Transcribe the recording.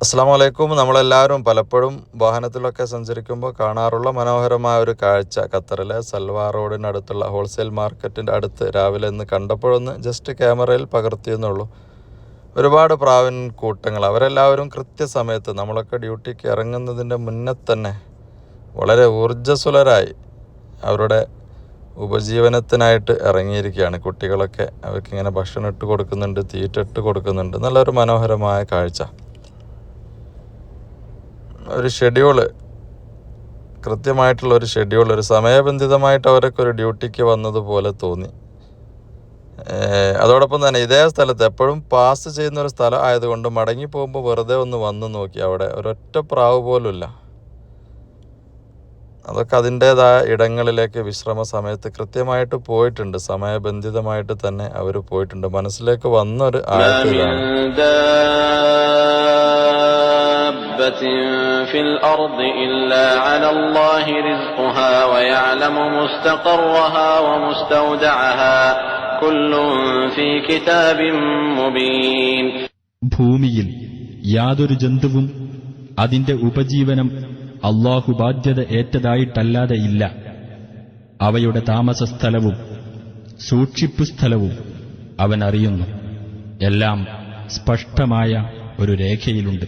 അസ്സലാമു അലൈക്കും. നമ്മളെല്ലാവരും പലപ്പോഴും വാഹനത്തിലൊക്കെ സഞ്ചരിക്കുമ്പോൾ കാണാറുള്ള മനോഹരമായ ഒരു കാഴ്ച, ഖത്തറിലെ സൽവാ റോഡിനടുത്തുള്ള ഹോൾസെയിൽ മാർക്കറ്റിൻ്റെ അടുത്ത് രാവിലെ ഇന്ന് കണ്ടപ്പോഴൊന്ന് ജസ്റ്റ് ക്യാമറയിൽ പകർത്തിയെന്നുള്ളൂ. ഒരുപാട് പ്രാവിൻ കൂട്ടങ്ങൾ, അവരെല്ലാവരും കൃത്യസമയത്ത് നമ്മളൊക്കെ ഡ്യൂട്ടിക്ക് ഇറങ്ങുന്നതിൻ്റെ മുന്നേ തന്നെ വളരെ ഊർജ്ജസ്വലരായി അവരുടെ ഉപജീവനത്തിനായിട്ട് ഇറങ്ങിയിരിക്കുകയാണ്. കുട്ടികളൊക്കെ അവർക്കിങ്ങനെ ഭക്ഷണം ഇട്ട് കൊടുക്കുന്നുണ്ട്, തീറ്റ ഇട്ട് കൊടുക്കുന്നുണ്ട്. നല്ലൊരു മനോഹരമായ കാഴ്ച. ഒരു ഷെഡ്യൂള്, കൃത്യമായിട്ടുള്ളൊരു ഷെഡ്യൂൾ, ഒരു സമയബന്ധിതമായിട്ട് അവരൊക്കെ ഒരു ഡ്യൂട്ടിക്ക് വന്നതുപോലെ തോന്നി. അതോടൊപ്പം തന്നെ ഇതേ സ്ഥലത്ത് എപ്പോഴും പാസ് ചെയ്യുന്ന ഒരു സ്ഥലം ആയതുകൊണ്ട് മടങ്ങി പോകുമ്പോൾ വെറുതെ ഒന്ന് വന്നു നോക്കി. അവിടെ ഒരൊറ്റ പ്രാവ് പോലുമില്ല. അതൊക്കെ അതിൻ്റേതായ ഇടങ്ങളിലേക്ക് വിശ്രമ സമയത്ത് കൃത്യമായിട്ട് പോയിട്ടുണ്ട്. സമയബന്ധിതമായിട്ട് തന്നെ അവർ പോയിട്ടുണ്ട്. മനസ്സിലേക്ക് വന്നൊരു ആയത്തിലാണ്. في الأرض إلا على الله رزقها ويعلم مستقرها ومستودعها كل في كتاب مبين. ഭൂമിയിൽ യാതൊരു ജന്തുവും അതിന്റെ ഉപജീവനം അല്ലാഹു ബാധ്യത ഏറ്റതായിട്ടല്ലാതെ ഇല്ല. അവയുടെ താമസസ്ഥലവും സൂക്ഷിപ്പു സ്ഥലവും അവൻ അറിയുന്നു. എല്ലാം സ്പഷ്ടമായ ഒരു രേഖയിലുണ്ട്.